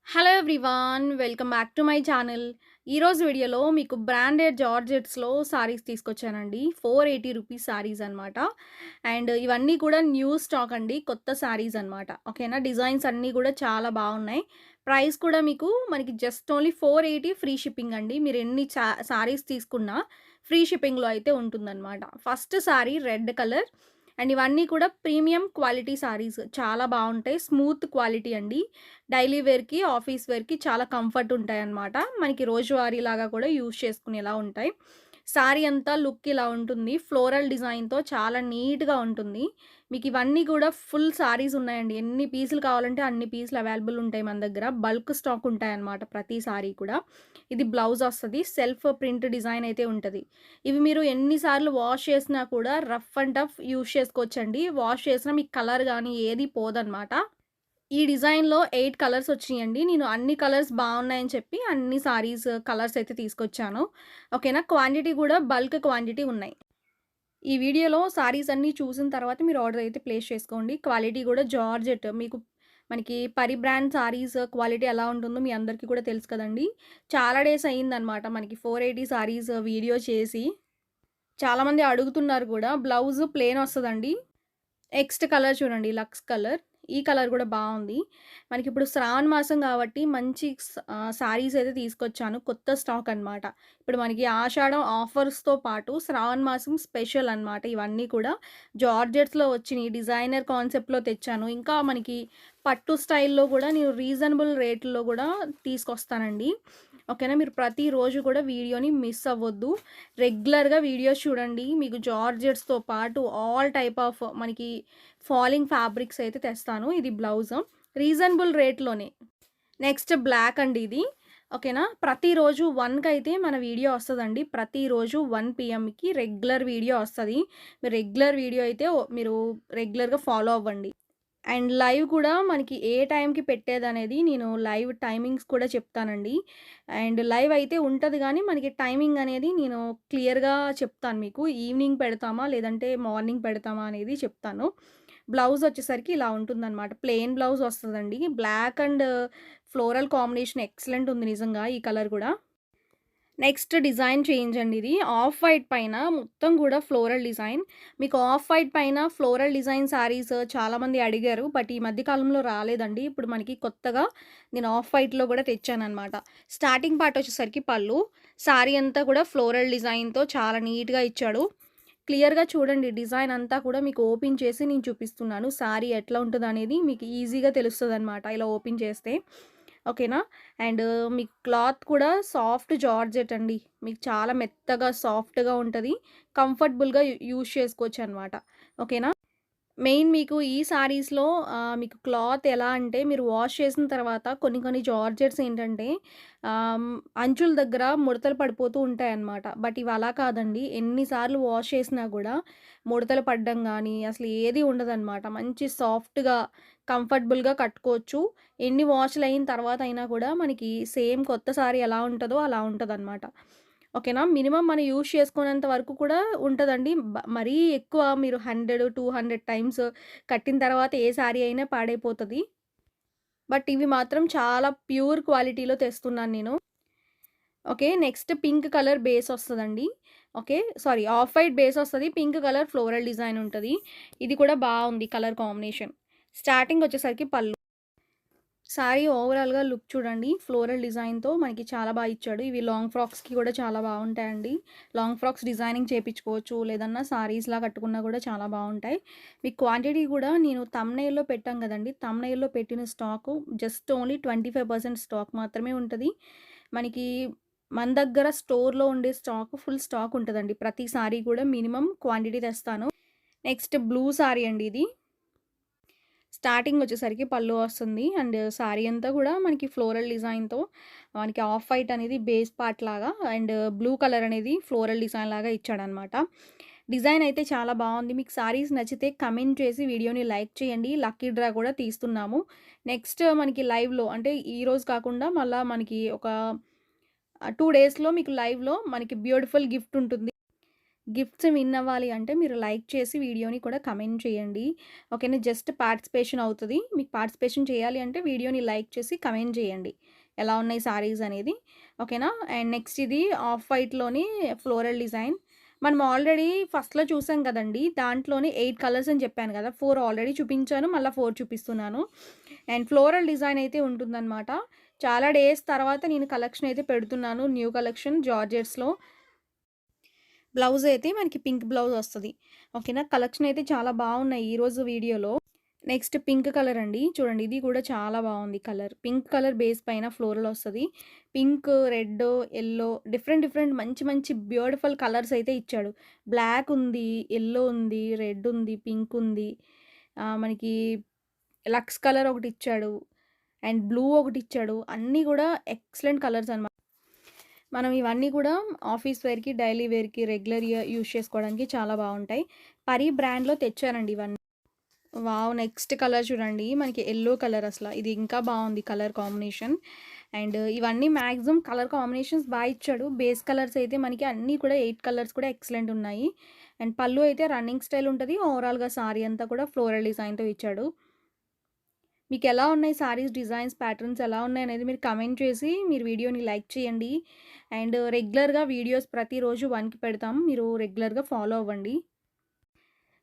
Hello everyone welcome back to my channel. ఈరోజు వీడియోలో మీకు బ్రాండెడ్ జార్జెట్స్లో సారీస్ తీసుకొచ్చానండి. 480 రూపీస్ సారీస్ అనమాట. అండ్ ఇవన్నీ కూడా న్యూ స్టాక్ అండి, కొత్త సారీస్ అనమాట. ఓకేనా, డిజైన్స్ అన్నీ కూడా చాలా బాగున్నాయి. ప్రైస్ కూడా మనకి జస్ట్ ఓన్లీ 480 ఫ్రీ షిప్పింగ్ అండి. మీరు ఎన్ని సారీస్ తీసుకున్నా ఫ్రీ షిప్పింగ్లో అయితే ఉంటుందన్నమాట. First sorry red colour, and ఇవన్నీ కూడా ప్రీమియం క్వాలిటీ సారీస్ చాలా బాగుంటాయి. స్మూత్ క్వాలిటీ అండి. డైలీ వేర్‌కి, ఆఫీస్ వేర్‌కి చాలా కంఫర్ట్ ఉంటాయన్నమాట. మనకి రోజువారీ లాగా కూడా యూజ్ చేసుకునేలా ఉంటాయి. సారీ అంతా లుక్ ఇలా ఉంటుంది. ఫ్లోరల్ డిజైన్‌తో చాలా నీట్‌గా ఉంటుంది. మీకు ఇవన్నీ కూడా ఫుల్ సారీస్ ఉన్నాయండి. ఎన్ని పీసులు కావాలంటే అన్ని పీసులు అవైలబుల్ ఉంటాయి మన దగ్గర. బల్క్ స్టాక్ ఉంటాయన్నమాట ప్రతి సారీ కూడా. ఇది బ్లౌజ్ వస్తది. సెల్ఫ్ ప్రింట్ డిజైన్ అయితే ఉంటది. ఇవి మీరు ఎన్ని సార్లు వాష్ చేసినా కూడా రఫ్ అండ్ టఫ్ యూజ్ చేసుకోవచ్చండి. వాష్ చేసినా మీకు కలర్ గానీ ఏది పోదనమాట. ఈ డిజైన్‌లో 8 కలర్స్ వచ్చినియండి. నేను అన్ని కలర్స్ బావున్నాయని చెప్పి అన్ని సారీస్ కలర్స్ అయితే తీసుకొచ్చాను. ఓకేనా. క్వాంటిటీ కూడా బల్క్ క్వాంటిటీ ఉన్నాయి. ఈ వీడియోలో సారీస్ అన్నీ చూసిన తర్వాత మీరు ఆర్డర్ అయితే ప్లేస్ చేసుకోండి. క్వాలిటీ కూడా జార్జెట్ మనకి పరి బ్రాండ్ సారీస్ క్వాలిటీ ఎలా ఉంటుందో మీ అందరికీ కూడా తెలుసు కదండీ. చాలా డేస్ అయిందనమాట మనకి 480 సారీస్ వీడియో చేసి. చాలామంది అడుగుతున్నారు కూడా. బ్లౌజ్ ప్లెయిన్ వస్తదండి. నెక్స్ట్ కలర్ చూడండి, లక్స్ కలర్. ఈ కలర్ గూడా బావుంది. మనకిప్పుడు శ్రావణ మాసం గాబట్టి మంచి శారీస్ అయితే తీసుకొచ్చాను. కొత్త స్టాక్ అనమాట. ఇప్పుడు మనకి ఆషాఢం ఆఫర్స్‌తో పాటు శ్రావణ మాసం స్పెషల్ అనమాట. ఇవన్నీ కూడా జార్జెట్స్‌లో వచ్చినియి. డిజైనర్ కాన్సెప్ట్‌లో తెచ్చాను. ఇంకా మనకి పట్టు స్టైల్‌లో గూడా నేను రీజనబుల్ రేట్‌లో గూడా తీసుకొస్తానండి. ఓకేనా. మీరు ప్రతిరోజు కూడా వీడియోని మిస్ అవ్వద్దు. రెగ్యులర్‌గా వీడియోస్ చూడండి. మీకు జార్జెట్స్‌తో పాటు ఆల్ టైప్ ఆఫ్ మనకి ఫాలింగ్ ఫ్యాబ్రిక్స్ అయితే తెస్తాను. ఇది బ్లౌజ్. రీజనబుల్ రేట్‌లోనే. నెక్స్ట్ బ్లాక్ అండి ఇది. ఓకేనా. ప్రతిరోజు 1కి అయితే మన వీడియో వస్తదండి. ప్రతిరోజు 1 పీఎంకి రెగ్యులర్ వీడియో వస్తది. మీరు రెగ్యులర్ వీడియో అయితే మీరు రెగ్యులర్‌గా ఫాలో అవ్వండి. అండ్ లైవ్ కూడా మనకి ఏ టైంకి పెట్టేదనేది నేను లైవ్ టైమింగ్స్ కూడా చెప్తానండి. అండ్ లైవ్ అయితే ఉంటది గానీ, మనకి టైమింగ్ అనేది నేను క్లియర్‌గా చెప్తాను మీకు. ఈవినింగ్ పెడతామా, లేదంటే మార్నింగ్ పెడతామా అనేది చెప్తాను. బ్లౌజ్ వచ్చేసరికి ఇలా ఉంటుందనమాట. ప్లెయిన్ బ్లౌజ్ వస్తదండి. Black and floral combination excellent ఉంది నిజంగా ఈ కలర్ గూడా. నెక్స్ట్ డిజైన్ చేంజ్ అండి ఇది. ఆఫ్ వైట్ పైన మొత్తం కూడా ఫ్లోరల్ డిజైన్. మీకు ఆఫ్ వైట్ పైన ఫ్లోరల్ డిజైన్ శారీస్ చాలామంది అడిగారు. బట్ ఈ మధ్య కాలంలో రాలేదండి. ఇప్పుడు మనకి కొత్తగా నేను ఆఫ్ వైట్‌లో కూడా తెచ్చాననమాట. స్టార్టింగ్ పార్ట్ వచ్చేసరికి పళ్ళు. శారీ అంతా కూడా ఫ్లోరల్ డిజైన్‌తో చాలా నీట్‌గా ఇచ్చాడు. క్లియర్‌గా చూడండి, డిజైన్ అంతా కూడా మీకు ఓపెన్ చేసి నేను చూపిస్తున్నాను. శారీ ఎట్లా ఉంటదనేది మీకు ఈజీగా తెలుస్తదనమాట ఇలా ఓపెన్ చేస్తే. ఓకేనా. అండ్ మీకు క్లాత్ కూడా సాఫ్ట్ జార్జెట్ అండి. మీకు చాలా మెత్తగా, సాఫ్ట్‌గా ఉంటది. కంఫర్టబుల్‌గా యూజ్ చేసుకోవచ్చనమాట. ఓకేనా. మెయిన్ మీకు ఈ సారీస్‌లో మీకు క్లాత్ ఎలా అంటే మీరు వాష్ చేసిన తర్వాత కొన్ని కొన్ని జార్జెట్స్ ఏంటంటే అంచుల దగ్గర ముడతలు పడిపోతూ ఉంటాయన్నమాట. బట్ ఇవి అలా కాదండి. ఎన్ని సార్లు వాష్ చేసినా గూడా ముడతలు పడడం గానీ అసలు ఏది ఉండదనమాట. మంచి సాఫ్ట్‌గా, కంఫర్టబుల్‌గా కట్టుకోవచ్చు. ఎన్ని వాష్‌లయిన తర్వాత అయినా కూడా మనకి సేమ్ కొత్త సారీ ఎలా ఉంటదో అలా ఉంటదనమాట. ఓకేనా. మినిమమ్ మనం యూజ్ చేసుకునేంత వరకు కూడా ఉంటదండి. మరీ ఎక్కువ మీరు 100, 200 టైమ్స్ కట్టిన తర్వాత ఏ శారీ అయినా పాడైపోతది. బట్ ఇవి మాత్రం చాలా ప్యూర్ క్వాలిటీలో తెస్తున్నాను నేను. Okay. Next pink colour base వస్తదండి. Okay. Sorry, off white base వస్తది. పింక్ కలర్ ఫ్లోరల్ డిజైన్ ఉంటది. ఇది కూడా బావుంది కలర్ కాంబినేషన్. స్టార్టింగ్ వచ్చేసరికి పళ్ళు. శారీ ఓవరాల్‌గా లుక్ చూడండి. ఫ్లోరల్ డిజైన్‌తో మనకి చాలా ఇచ్చాడు. ఇవి లాంగ్ ఫ్రాక్స్‌కి కూడా చాలా బావుంటాయండి. లాంగ్ ఫ్రాక్స్ డిజైనింగ్ చేపించుకోవచ్చు. లేదన్నా సారీస్‌లా కట్టుకున్నా కూడా చాలా బావుంటాయి. మీకు క్వాంటిటీ కూడా నేను థంబ్‌నెయిల్‌లో పెట్టాం కదండీ! థంబ్‌నెయిల్‌లో పెట్టిన స్టాకు జస్ట్ ఓన్లీ 25% స్టాక్ మాత్రమే ఉంటది. మనకి మన దగ్గర స్టోర్‌లో ఉండే స్టాక్ ఫుల్ స్టాక్ ఉంటదండి. ప్రతి సారీ కూడా మినిమమ్ క్వాంటిటీ తెస్తాను. నెక్స్ట్ బ్లూ సారీ అండి ఇది. స్టార్టింగ్ వచ్చేసరికి పళ్ళు వస్తుంది. అండ్ శారీ అంతా కూడా మనకి ఫ్లోరల్ డిజైన్‌తో మనకి ఆఫ్ వైట్ అనేది బేస్ పార్ట్ లాగా అండ్ బ్లూ కలర్ అనేది ఫ్లోరల్ డిజైన్ లాగా ఇచ్చాడనమాట. డిజైన్ అయితే చాలా బావుంది. మీకు శారీస్ నచ్చితే కమెంట్ చేసి వీడియోని లైక్ చేయండి. లక్కీ డ్రా కూడా తీస్తున్నాము. నెక్స్ట్ మనకి లైవ్‌లో అంటే ఈరోజు కాకుండా మళ్ళా మనకి ఒక 2 డేస్‌లో మీకు లైవ్‌లో మనకి బ్యూటిఫుల్ గిఫ్ట్ ఉంటుంది. గిఫ్ట్స్ విన్ అవ్వాలి అంటే మీరు లైక్ చేసి వీడియోని కూడా కమెంట్ చేయండి. ఓకేనా. జస్ట్ పార్టిసిపేషన్ అవుతది. మీకు పార్టిసిపేషన్ చేయాలి అంటే వీడియోని లైక్ చేసి కమెంట్ చేయండి. ఎలా ఉన్నాయి సారీస్ అనేది. ఓకేనా. అండ్ నెక్స్ట్ ఇది ఆఫ్ వైట్‌లోని ఫ్లోరల్ డిజైన్. మనం ఆల్రెడీ ఫస్ట్‌లో చూసాం కదండీ! దాంట్లోనే 8 కలర్స్ అని చెప్పాను కదా! 4 ఆల్రెడీ చూపించాను. మళ్ళా 4 చూపిస్తున్నాను. అండ్ ఫ్లోరల్ డిజైన్ అయితే ఉంటుందనమాట. చాలా డేస్ తర్వాత నేను కలెక్షన్ అయితే పెడుతున్నాను. New collection జార్జెట్స్‌లో. బ్లౌజ్ అయితే మనకి పింక్ బ్లౌజ్ వస్తది. ఓకేనా. కలెక్షన్ అయితే చాలా బాగున్నాయి ఈరోజు వీడియోలో. నెక్స్ట్ పింక్ కలర్ అండి. చూడండి ఇది కూడా చాలా బాగుంది కలర్. పింక్ కలర్ బేస్ పైన ఫ్లోరల్ వస్తది. Pink, red, yellow different different మంచి మంచి బ్యూటిఫుల్ కలర్స్ అయితే ఇచ్చాడు. బ్లాక్ ఉంది, యెల్లో ఉంది, రెడ్ ఉంది, పింక్ ఉంది. మనకి లక్స్ కలర్ ఒకటిచ్చాడు. అండ్ బ్లూ ఒకటిచ్చాడు. అన్నీ గూడా ఎక్సలెంట్ కలర్స్ అనమాట. మనం ఇవన్నీ కూడా ఆఫీస్ వేర్‌కి, డైలీ వేర్‌కి, రెగ్యులర్ యూజ్ చేసుకోవడానికి చాలా బావుంటాయి. పరి బ్రాండ్‌లో తెచ్చానండి ఇవన్నీ. వావ్! నెక్స్ట్ కలర్ చూడండి. మనకి యెల్లో కలర్ అసల. ఇది ఇంకా బావుంది కలర్ కాంబినేషన్. అండ్ ఇవన్నీ మాక్సిమం కలర్ కాంబినేషన్స్ ఇచ్చాడు. బేస్ కలర్స్ అయితే మనకి అన్నీ కూడా 8 కలర్స్ కూడా ఎక్సలెంట్ ఉన్నాయి. అండ్ పళ్ళు అయితే రన్నింగ్ స్టైల్ ఉంటది. ఓవరాల్‌గా సారీ అంతా కూడా ఫ్లోరల్ డిజైన్‌తో ఇచ్చాడు. మీకెలా ఉన్నాయి సారీస్ డిజైన్స్, ప్యాటర్న్స్ ఎలా ఉన్నాయనేది మీరు కమెంట్ చేసి మీరు వీడియోని లైక్ చేయండి. అండ్ రెగ్యులర్‌గా వీడియోస్ ప్రతిరోజు 1కి పెడతాం. మీరు రెగ్యులర్‌గా ఫాలో అవ్వండి.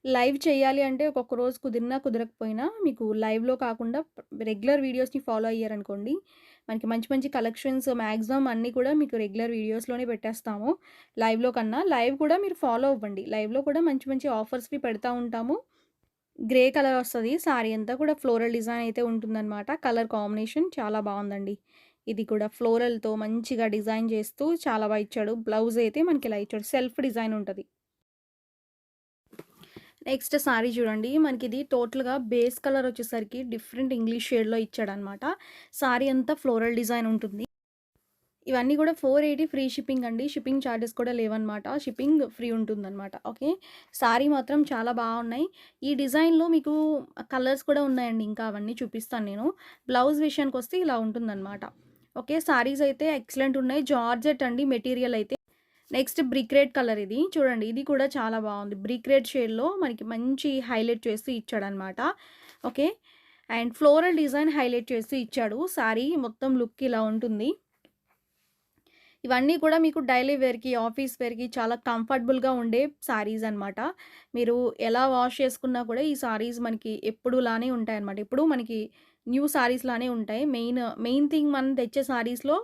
లైవ్ చేయాలి అంటే ఒక్కొక్క రోజు కుదిరినా, కుదరకపోయినా మీకు లైవ్‌లో కాకుండా రెగ్యులర్ వీడియోస్‌ని ఫాలో అయ్యారనుకోండి, మనకి మంచి మంచి కలెక్షన్స్ మాక్సిమం అన్నీ కూడా మీకు రెగ్యులర్ వీడియోస్‌లోనే పెట్టేస్తాము. లైవ్‌లో కన్నా. లైవ్ కూడా మీరు ఫాలో అవ్వండి. లైవ్‌లో కూడా మంచి మంచి ఆఫర్స్‌వి పెడతా ఉంటాము. గ్రే కలర్ వస్తది. సారీ అంతా కూడా ఫ్లోరల్ డిజైన్ అయితే ఉంటుందనమాట. కలర్ కాంబినేషన్ చాలా బావుందండి. ఇది కూడా ఫ్లోరల్‌తో మంచిగా డిజైన్ చేస్తూ చాలా ఇచ్చాడు. బ్లౌజ్ అయితే మనకి ఇలా ఇచ్చాడు. సెల్ఫ్ డిజైన్ ఉంటది. నెక్స్ట్ సారీ చూడండి. మనకిది టోటల్‌గా బేస్ కలర్ వచ్చేసరికి డిఫరెంట్ ఇంగ్లీష్ షేడ్‌లో ఇచ్చాడనమాట. సారీ అంతా ఫ్లోరల్ డిజైన్ ఉంటుంది. ఇవన్నీ కూడా 480 ఫ్రీ షిప్పింగ్ అండి. షిప్పింగ్ చార్జెస్ కూడా లేవనమాట. షిప్పింగ్ ఫ్రీ ఉంటుందనమాట. ఓకే. సారీ మాత్రం చాలా బావున్నాయి. ఈ డిజైన్‌లో మీకు కలర్స్ కూడా ఉన్నాయండి. ఇంకా అవన్నీ చూపిస్తాను నేను. బ్లౌజ్ విషయానికొస్తే ఇలా ఉంటుందనమాట. ఓకే. సారీస్ అయితే ఎక్సలెంట్ ఉన్నాయి. జార్జెట్ అండి మెటీరియల్ అయితే. నెక్స్ట్ బ్రిక్ రెడ్ కలర్ ఇది. చూడండి ఇది కూడా చాలా బావుంది. బ్రిక్ రెడ్ షేడ్‌లో మనకి మంచి హైలైట్ చేస్తూ ఇచ్చాడనమాట. Okay. And floral design highlight చేస్తూ ఇచ్చాడు. సారీ మొత్తం లుక్ ఇలా ఉంటుంది. ఇవన్నీ కూడా మీకు డైలీ వేర్‌కి, ఆఫీస్ వేర్‌కి చాలా కంఫర్టబుల్‌గా ఉండే సారీస్ అనమాట. మీరు ఎలా వాష్ చేసుకున్నా కూడా ఈ సారీస్ మనకి ఎప్పుడులానే ఉంటాయన్నమాట. ఎప్పుడు మనకి న్యూ సారీస్ లానే ఉంటాయి. మెయిన్ థింగ్ మనం తెచ్చే సారీస్‌లో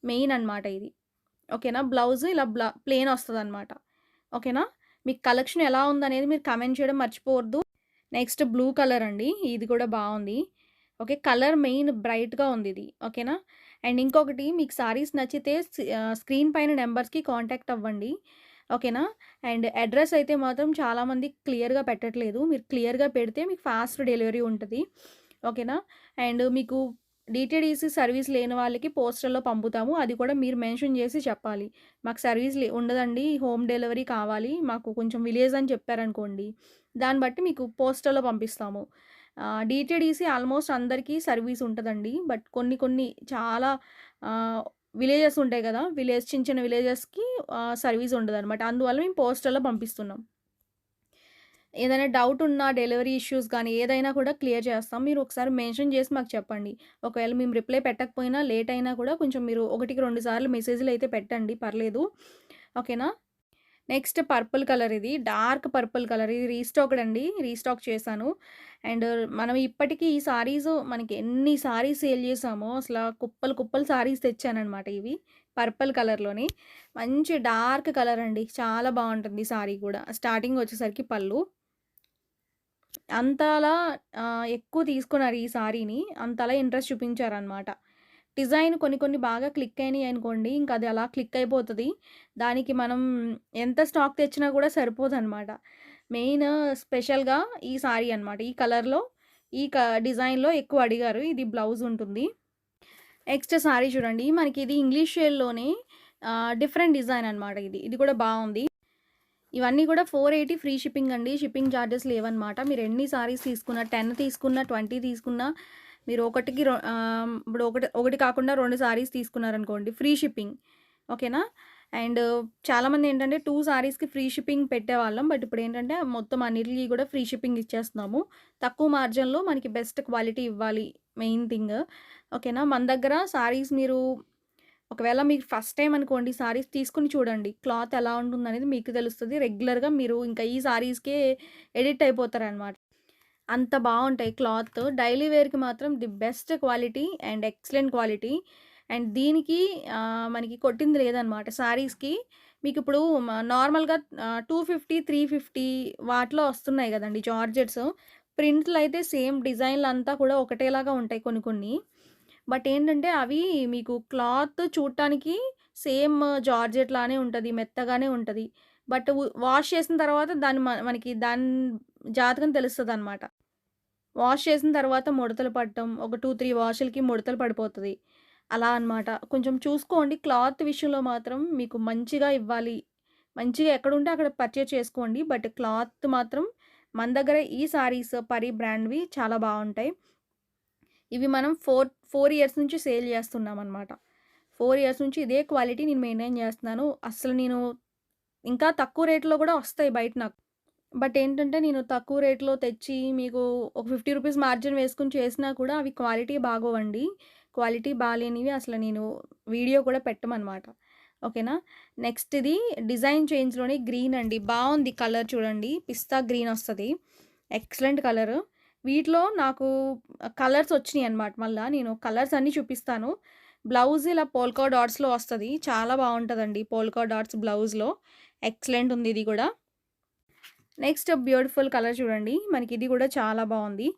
మెయిన్ అనమాట ఇది. ఓకేనా. బ్లౌజ్ ఇలా ప్లెయిన్ వస్తదనమాట. ఓకేనా. మీకు కలెక్షన్ ఎలా ఉందనేది మీరు కామెంట్ చేయడం మర్చిపోవద్దు. నెక్స్ట్ బ్లూ కలర్ అండి. ఇది కూడా బావుంది. ఓకే. కలర్ మెయిన్ బ్రైట్‌గా ఉందిది. ఓకేనా. అండ్ ఇంకొకటి మీకు సారీస్ నచ్చితే స్క్రీన్ పైన నంబర్స్‌కి కాంటాక్ట్ అవ్వండి. ఓకేనా. అండ్ అడ్రెస్ అయితే మాత్రం చాలామంది క్లియర్‌గా పెట్టట్లేదు. మీరు క్లియర్‌గా పెడితే మీకు ఫాస్ట్ డెలివరీ ఉంటది. ఓకేనా. అండ్ మీకు డీటీడీసీ సర్వీస్ లేని వాళ్ళకి పోస్టల్‌లో పంపుతాము. అది కూడా మీరు మెన్షన్ చేసి చెప్పాలి. మాకు సర్వీస్ ఉండదండి. హోమ్ డెలివరీ కావాలి. మాకు కొంచెం విలేజ్ అని చెప్పారనుకోండి. దాన్ని బట్టి మీకు పోస్టల్‌లో పంపిస్తాము. డీటీడీసీ ఆల్మోస్ట్ అందరికీ సర్వీస్ ఉంటదండి. బట్ కొన్ని కొన్ని చాలా ఆహ్, విలేజెస్ ఉంటాయి గదా! చిన్న చిన్న విలేజెస్‌కి సర్వీస్ ఉండదనమాట. అందువల్ల మేము పోస్టల్‌లో పంపిస్తున్నాం. ఏదైనా డౌట్ ఉన్నా డెలివరీ ఇష్యూస్ గానీ ఏదైనా కూడా క్లియర్ చేస్తాం. మీరు ఒకసారి మెన్షన్ చేసి మాకు చెప్పండి. ఒకవేళ మేము రిప్లై పెట్టకపోయినా లేట్ అయినా కూడా కొంచెం మీరు ఒకటికి 2 సార్లు మెసేజ్‌లయితే పెట్టండి పర్లేదు. ఓకేనా. నెక్స్ట్ పర్పుల్ కలర్ ఇది. Dark purple colour. ఇది రీస్టాక్డ్ అండి. రీస్టాక్ చేశాను. అండ్ మనం ఇప్పటికి ఈ సారీస్ మనకి ఎన్ని సారీస్ సేల్ చేసామో అసల కుప్పలు కుప్పలు సారీస్ తెచ్చాననమాట ఇవి. పర్పుల్ కలర్‌లోని. మంచి డార్క్ కలర్ అండి. చాలా బావుంటుంది సారీ కూడా. స్టార్టింగ్ వచ్చేసరికి పళ్ళు. అంతలా ఎక్కువ తీసుకున్నారు ఈ సారీని. అంతలా ఇంట్రెస్ట్ చూపించారనమాట. డిజైన్ కొన్ని కొన్ని బాగా క్లిక్ అయినాయనుకోండి, ఇంక అది అలా క్లిక్ అయిపోతది. దానికి మనం ఎంత స్టాక్ తెచ్చినా కూడా సరిపోదనమాట. మెయిన్ స్పెషల్‌గా ఈ సారీ అనమాట. ఈ కలర్‌లో, ఈ డిజైన్‌లో ఎక్కువ అడిగారు. ఇది బ్లౌజ్ ఉంటుంది. నెక్స్ట్ సారీ చూడండి. మనకి ఇది ఇంగ్లీష్ షేడ్‌లోనే డిఫరెంట్ డిజైన్ అనమాట ఇది. ఇది కూడా బావుంది. ఇవన్నీ కూడా 480 ఫ్రీ షిప్పింగ్ అండి. షిప్పింగ్ చార్జెస్ లేవన్నమాట. మీరు ఎన్ని సారీస్ తీసుకున్నా 10 తీసుకున్నా, 20 తీసుకున్నా మీరు ఇప్పుడు ఒకటి ఒకటి కాకుండా 2 సారీస్ తీసుకున్నారనుకోండి ఫ్రీ షిప్పింగ్. ఓకేనా. అండ్ చాలామందేంటంటే 2 సారీస్‌కి ఫ్రీ షిప్పింగ్ పెట్టేవాళ్ళం. బట్ ఇప్పుడేంటంటే మొత్తం అన్నిటికి కూడా ఫ్రీ షిప్పింగ్ ఇచ్చేస్తున్నాము. తక్కువ మార్జిన్‌లో మనకి బెస్ట్ క్వాలిటీ ఇవ్వాలి మెయిన్ థింగ్. ఓకేనా. మన దగ్గర సారీస్ మీరు ఒకవేళ మీకు ఫస్ట్ టైమ్ అనుకోండి సారీస్ తీసుకొని చూడండి. క్లాత్ ఎలా ఉంటుందనేది మీకు తెలుస్తది. రెగ్యులర్‌గా మీరు ఇంకా ఈ సారీస్‌కే ఎడిక్ట్ అయిపోతారనమాట. అంత బావుంటాయి క్లాత్. డైలీ వేర్‌కి మాత్రం the best quality and excellent quality. And దీనికి మనకి కొట్టింది లేదనమాట. సారీస్‌కి మీకిప్పుడు నార్మల్‌గా 250, 350 వాటిలో వస్తున్నాయి గదండీ జార్జెట్స్. ప్రింట్‌లయితే సేమ్ డిజైన్‌లంతా కూడా ఒకటేలాగా ఉంటాయి కొన్ని కొన్ని. బట్ ఏంటంటే అవి మీకు క్లాత్ చూడటానికి సేమ్ జార్జెట్ లానే ఉంటది. మెత్తగానే ఉంటది. బట్ వాష్ చేసిన తర్వాత దాన్ని మనకి దాని జాతకం తెలుస్తదనమాట. వాష్ చేసిన తర్వాత ముడతలు పడటం, ఒక 2, 3 వాషులకి ముడతలు పడిపోతది. అలా అనమాట. కొంచెం చూసుకోండి. క్లాత్ విషయంలో మాత్రం మీకు మంచిగా ఇవ్వాలి. మంచిగా ఎక్కడుంటే అక్కడ పర్చేజ్ చేసుకోండి. బట్ క్లాత్ మాత్రం మన దగ్గర ఈ సారీస్ పరి బ్రాండ్‌వి చాలా బావుంటాయి. ఇవి మనం 4 ఇయర్స్ నుంచి సేల్ చేస్తున్నామనమాట. 4 ఇయర్స్ నుంచి ఇదే క్వాలిటీ నేను మెయింటైన్ చేస్తున్నాను. అస్సలు నేను ఇంకా తక్కువ రేట్‌లో గూడా వస్తాయి బయట నాకు. బట్ ఏంటంటే, నేను తక్కువ రేట్‌లో తెచ్చి మీకు ఒక రూ. 50 మార్జిన్ వేసుకొని చేసినా కూడా అవి క్వాలిటీ బాగోవండి. క్వాలిటీ బాలేనివి అసలు నేను వీడియో కూడా పెట్టమనమాట. ఓకేనా. నెక్స్ట్ ఇది డిజైన్ చేంజ్‌లోనే గ్రీన్ అండి. బావుంది కలర్ చూడండి. పిస్తా గ్రీన్ ఒస్తది. Excellent colour. వీటిలో నాకు కలర్స్ ఒచ్చినియనమాట మళ్ళా. నేను కలర్స్ అన్నీ చూపిస్తాను. బ్లౌజ్ ఇలా పోల్కా డాట్స్‌లో వస్తది. చాలా బావుంటదండి పోల్కా డాట్స్ బ్లౌజ్‌లో. ఎక్సలెంట్ ఉంది ఇది గూడా. నెక్స్ట్ బ్యూటిఫుల్ కలర్ చూడండి. మనకిది గూడా చాలా బావుంది.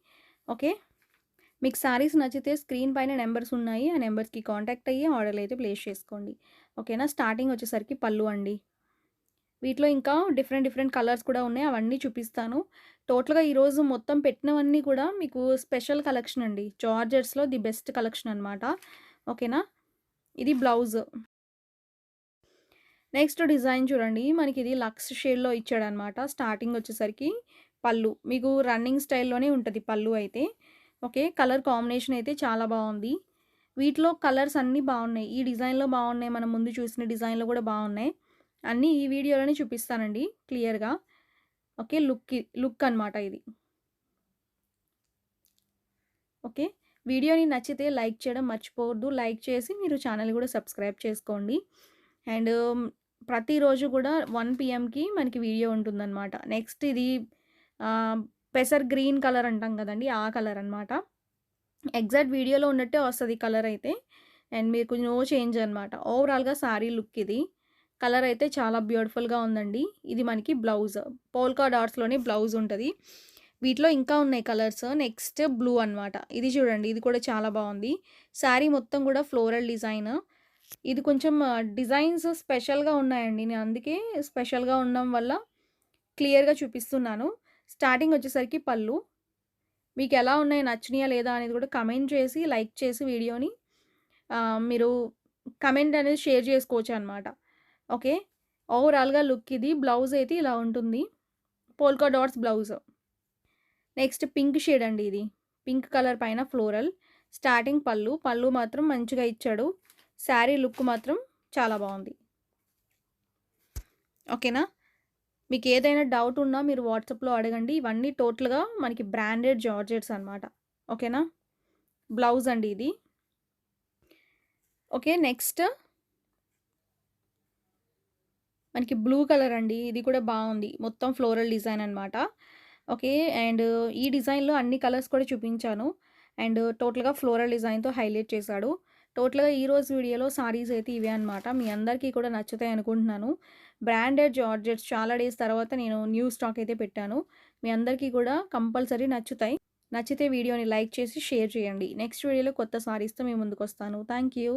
ఓకే. మీకు శారీస్ నచ్చితే స్క్రీన్ పైన నంబర్స్ ఉన్నాయి. ఆ నంబర్స్‌కి కాంటాక్ట్ అయ్యి ఆర్డర్‌లయితే ప్లేస్ చేసుకోండి. ఓకేనా. స్టార్టింగ్ వచ్చేసరికి పళ్ళు అండి. వీటిలో ఇంకా డిఫరెంట్ డిఫరెంట్ కలర్స్ కూడా ఉన్నాయి. అవన్నీ చూపిస్తాను. టోటల్‌గా ఈరోజు మొత్తం పెట్టినవన్నీ కూడా మీకు స్పెషల్ కలెక్షన్ అండి. జార్జెట్స్‌లో ది బెస్ట్ కలెక్షన్ అనమాట. ఓకేనా. ఇది బ్లౌజ్. నెక్స్ట్ డిజైన్ చూడండి. మనకిది లక్స్ షేడ్‌లో ఇచ్చాడనమాట. స్టార్టింగ్ వచ్చేసరికి పళ్ళు. మీకు రన్నింగ్ స్టైల్‌లోనే ఉంటది పళ్ళు అయితే. ఓకే. కలర్ కాంబినేషన్ అయితే చాలా బావుంది. వీటిలో కలర్స్ అన్నీ బావున్నాయి. ఈ డిజైన్‌లో బావున్నాయి. మనం ముందు చూసిన డిజైన్‌లో కూడా బావున్నాయి. అన్నీ ఈ వీడియోలోనే చూపిస్తానండి క్లియర్‌గా. ఓకే. లుక్ అనమాట ఇది. ఓకే. వీడియోని నచ్చితే లైక్ చేయడం మర్చిపోవద్దు. లైక్ చేసి మీరు ఛానల్ గూడా సబ్స్క్రైబ్ చేసుకోండి. అండ్ ప్రతిరోజు గూడా 1 పీఎంకి మనకి వీడియో ఉంటుందనమాట. నెక్స్ట్ ఇది ఆహ్, పెసర్ గ్రీన్ కలర్ అంటాం గదండీ! ఆ కలర్ అనమాట. ఎగ్జాక్ట్ వీడియోలో ఉన్నట్టే వస్తది కలర్ అయితే. అండ్ మీకు నో చేంజ్ అనమాట. ఓవరాల్‌గా సారీ లుక్ ఇది. కలర్ అయితే చాలా బ్యూటిఫుల్‌గా ఉందండి. ఇది మనకి బ్లౌజ్. పోల్కా డాట్స్‌లోనే బ్లౌజ్ ఉంటది. వీటిలో ఇంకా ఉన్నాయి కలర్స్. నెక్స్ట్ బ్లూ అనమాట. ఇది చూడండి. ఇది కూడా చాలా బావుంది. శారీ మొత్తం గూడా ఫ్లోరల్ డిజైన్. ఇది కొంచెం డిజైన్స్ స్పెషల్‌గా ఉన్నాయండి. నేను అందుకే స్పెషల్‌గా ఉండడం వల్ల క్లియర్‌గా చూపిస్తున్నాను. స్టార్టింగ్ వచ్చేసరికి పళ్ళు. మీకెలా ఉన్నాయి? నచ్చినాయా లేదా? అనేది కూడా కమెంట్ చేసి, లైక్ చేసి వీడియోని మీరు కమెంట్ అనేది షేర్ చేసుకోవచ్చనమాట. ఓకే. ఓవరాల్‌గా లుక్ ఇది. బ్లౌజ్ అయితే ఇలా ఉంటుంది. Polka dots blouse. Next pink shade అండి ఇది. పింక్ కలర్ పైన ఫ్లోరల్. స్టార్టింగ్ పళ్ళు. పళ్ళు మాత్రం మంచిగా ఇచ్చాడు. శారీ లుక్ మాత్రం చాలా బావుంది. ఓకేనా. మీకేదైనా డౌట్ ఉన్నా మీరు వాట్సాప్‌లో అడగండి. ఇవన్నీ టోటల్‌గా మనకి బ్రాండెడ్ జార్జెట్స్ అనమాట. ఓకేనా. బ్లౌజ్ అండి ఇది. ఓకే. నెక్స్ట్ మనకి బ్లూ కలర్ అండి. ఇది కూడా బావుంది. మొత్తం ఫ్లోరల్ డిజైన్ అనమాట. ఓకే. అండ్ ఈ డిజైన్‌లో అన్ని కలర్స్ కూడా చూపించాను. అండ్ టోటల్‌గా ఫ్లోరల్ డిజైన్‌తో హైలైట్ చేశాడు. టోటల్‌గా ఈరోజు వీడియోలో సారీస్ అయితే ఇవే అనమాట. మీ అందరికీ కూడా నచ్చుతాయి అనుకుంటున్నాను. బ్రాండెడ్ జార్జెట్స్ చాలా డేస్ తర్వాత నేను న్యూ స్టాక్ అయితే పెట్టాను. మీ అందరికీ కూడా కంపల్సరీ నచ్చుతాయి. నచ్చితే వీడియోని లైక్ చేసి షేర్ చేయండి. నెక్స్ట్ వీడియోలో కొత్త సారీస్‌తో మీ ముందుకొస్తాను. Thank you.